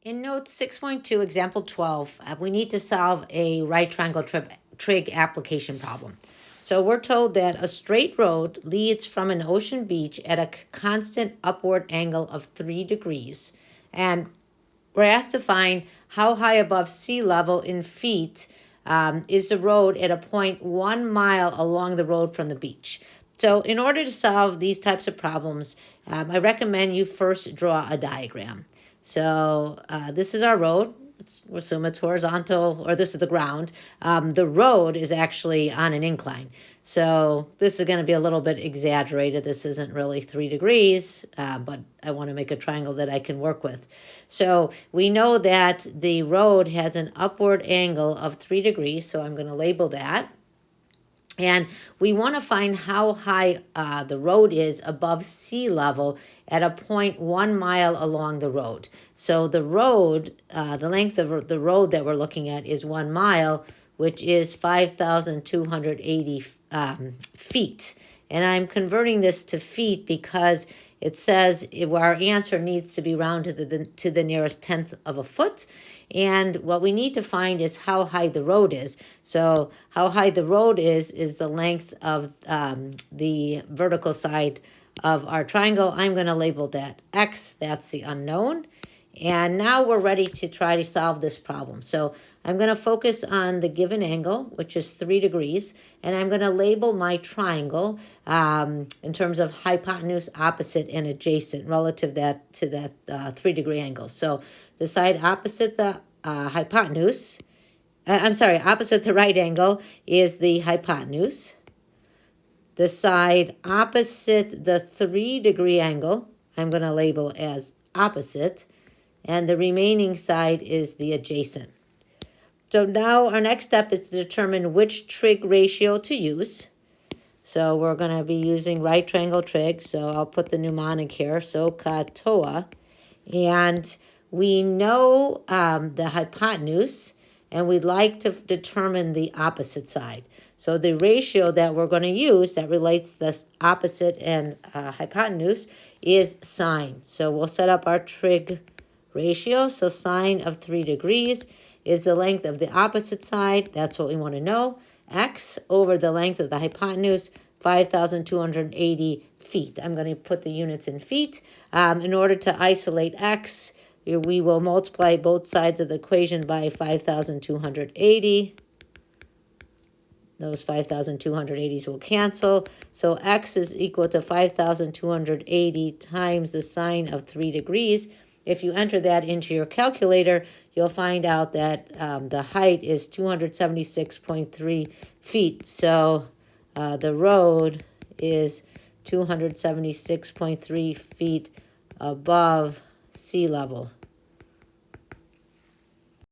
In note 6.2, example 12, we need to solve a right triangle trig application problem. So we're told that a straight road leads from an ocean beach at a constant upward angle of 3 degrees. And we're asked to find how high above sea level in feet is the road at a point 1 mile along the road from the beach. So in order to solve these types of problems, I recommend you first draw a diagram. So this is our road. We'll assume it's horizontal, or this is the ground. The road is actually on an incline. So this is going to be a little bit exaggerated. This isn't really 3 degrees, but I want to make a triangle that I can work with. So we know that the road has an upward angle of 3 degrees, so I'm going to label that. And we want to find how high the road is above sea level at a point 1 mile along the road. So the road, the length of the road that we're looking at is 1 mile, which is 5,280 feet. And I'm converting this to feet because it says our answer needs to be rounded to the nearest tenth of a foot. And what we need to find is how high the road is. So how high the road is the length of the vertical side of our triangle. I'm going to label that X. That's the unknown. And now we're ready to try to solve this problem. So I'm going to focus on the given angle, which is 3 degrees, and I'm going to label my triangle in terms of hypotenuse, opposite, and adjacent relative to that 3 degree angle. So the side opposite the hypotenuse, opposite the right angle is the hypotenuse. The side opposite the 3 degree angle, I'm going to label as opposite, and the remaining side is the adjacent. So now our next step is to determine which trig ratio to use. So we're going to be using right triangle trig. So I'll put the mnemonic here, so katoa. And we know the hypotenuse, and we'd like to determine the opposite side. So the ratio that we're going to use that relates this opposite and hypotenuse is sine. So we'll set up our trig ratio. So sine of 3 degrees is the length of the opposite side. That's what we want to know. X over the length of the hypotenuse, 5,280 feet. I'm going to put the units in feet. In order to isolate X, we will multiply both sides of the equation by 5,280. Those 5,280s will cancel. So X is equal to 5,280 times the sine of 3 degrees. If you enter that into your calculator, you'll find out that the height is 276.3 feet. So the road is 276.3 feet above sea level.